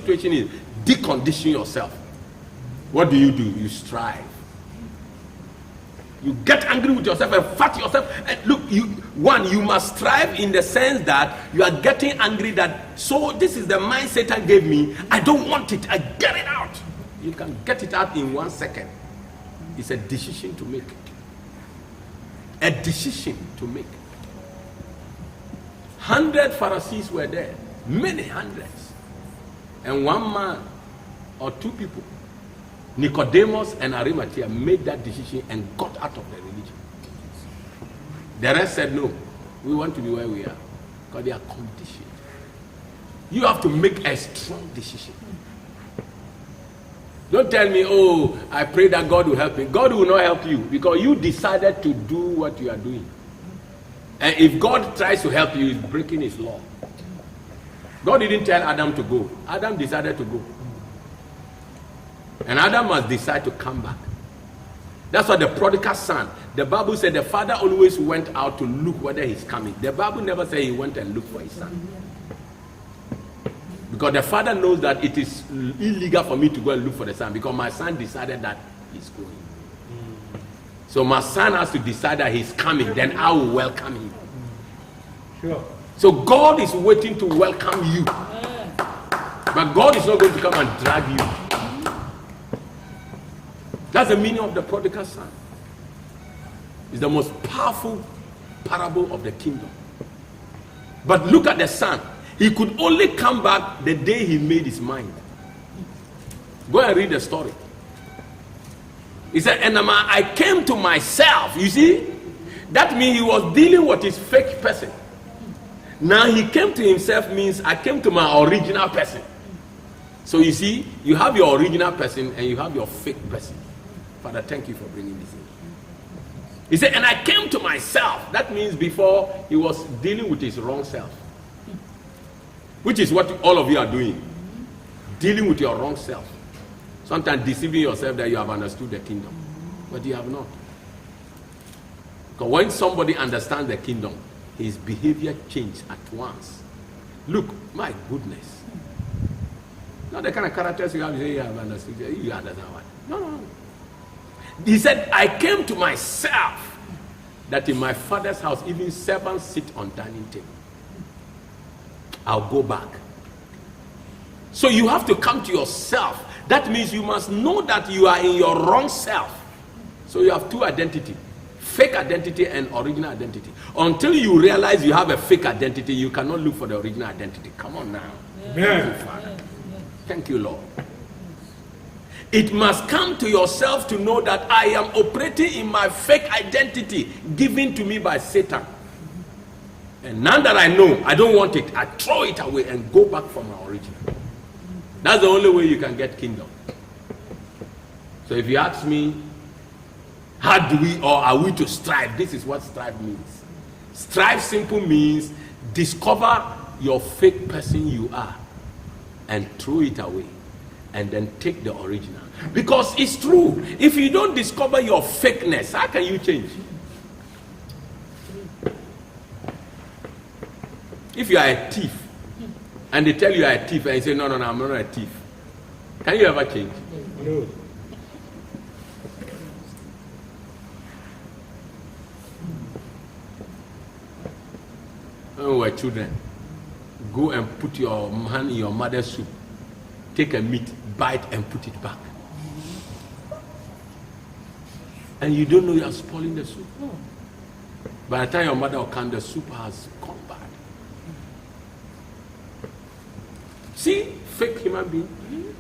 situation is decondition yourself. What do? You strive. You get angry with yourself and fight yourself. And look, you must strive in the sense that you are getting angry that, so this is the mind Satan gave me. I don't want it. I get it out. You can get it out in 1 second. It's a decision to make. A decision to make. 100 Pharisees were there. Many hundreds. And one man or two people, Nicodemus and Arimathea, made that decision and got out of the religion. The rest said, no, we want to be where we are. Because they are conditioned. You have to make a strong decision. Don't tell me, oh, I pray that God will help me. God will not help you because you decided to do what you are doing. And if God tries to help you, he's breaking his law. God didn't tell Adam to go. Adam decided to go. And Adam must decide to come back. That's why the prodigal son, the Bible said the father always went out to look whether he's coming. The Bible never said he went and looked for his son. Because the father knows that it is illegal for me to go and look for the son because my son decided that he's going. So my son has to decide that he's coming, then I will welcome him. Sure. So God is waiting to welcome you. But God is not going to come and drag you. That's the meaning of the prodigal son. It's the most powerful parable of the kingdom. But look at the son. He could only come back the day he made his mind. Go and read the story. He said, and I came to myself. You see? That means he was dealing with his fake person. Now he came to himself means I came to my original person. So you see, you have your original person and you have your fake person. Father, thank you for bringing this in. He said, and I came to myself. That means before he was dealing with his wrong self. Which is what all of you are doing. Dealing with your wrong self. Sometimes deceiving yourself that you have understood the kingdom. But you have not. Because when somebody understands the kingdom, his behavior changes at once. Look, my goodness. Not the kind of characters you have, you have understood. You understand what? No. He said, I came to myself that in my father's house, even servants sit on dining table. I'll go back. So you have to come to yourself. That means you must know that you are in your wrong self. So you have two identities. Fake identity and original identity. Until you realize you have a fake identity, you cannot look for the original identity. Come on now. Amen. Thank you, Father. Thank you, Lord. It must come to yourself to know that I am operating in my fake identity given to me by Satan. And now that I know I don't want it, I throw it away and go back from my original. That's the only way you can get kingdom. So if you ask me, how do we or are we to strive? This is what strive means. Strive simple means discover your fake person you are and throw it away and then take the original. Because it's true. If you don't discover your fakeness, how can you change? If you are a thief and they tell you are a thief and you say, no, I'm not a thief, can you ever change? No. When we were children, go and put your hand in your mother's soup, take a meat, bite and put it back. And you don't know you are spoiling the soup. By the time your mother will come, the soup has gone bad. See, fake human being.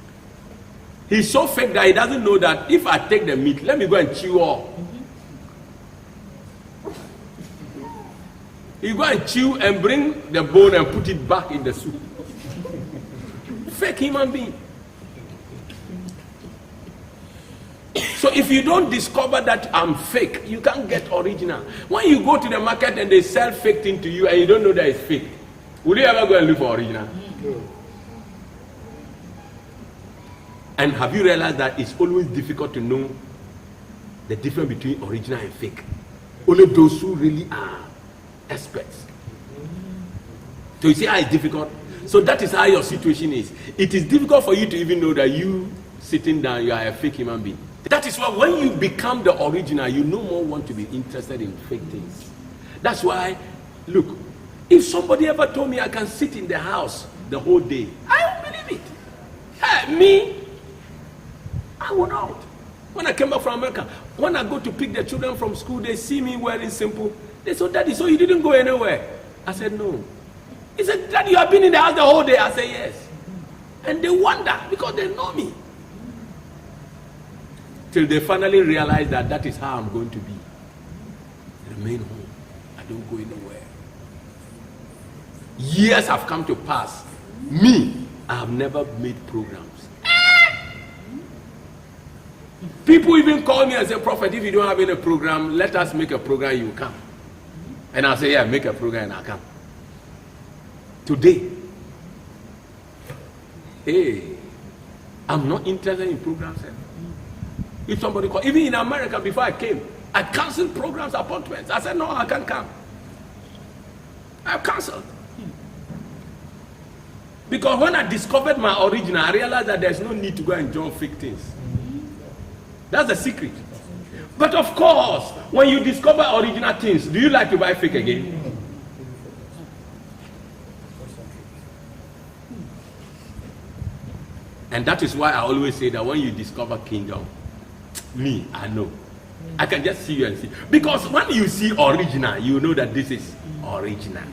He's so fake that he doesn't know that if I take the meat, let me go and chew all. He go and chew and bring the bone and put it back in the soup. Fake human being. So if you don't discover that I'm fake, you can't get original. When you go to the market and they sell fake thing to you and you don't know that it's fake, will you ever go and look for original? No. And have you realized that it's always difficult to know the difference between original and fake? Only those who really are experts. So you see how it's difficult? So that is how your situation is. It is difficult for you to even know that you sitting down, you are a fake human being. That is why when you become the original, you no more want to be interested in fake things. That's why, look, if somebody ever told me I can sit in the house the whole day, I don't believe it. Hey, me, I would not. When I came back from America, when I go to pick the children from school, they see me wearing simple. They said, Daddy, so you didn't go anywhere? I said, no. He said, Daddy, you have been in the house the whole day? I said, yes. And they wonder because they know me. Till they finally realize that that is how I'm going to be. Remain home. I don't go anywhere. Years have come to pass. Me, I have never made programs. People even call me and say, Prophet, if you don't have any program, let us make a program, you come. And I say, yeah, make a program and I'll come. Today, hey, I'm not interested in programs. If somebody called, even in America before I came, I canceled programs, appointments. I said, no, I can't come. I've canceled. Because when I discovered my original, I realized that there's no need to go and join fake things. That's the secret. But of course, when you discover original things, do you like to buy fake again? And that is why I always say that when you discover kingdom, me, I know. I can just see you and see. Because when you see original, you know that this is original.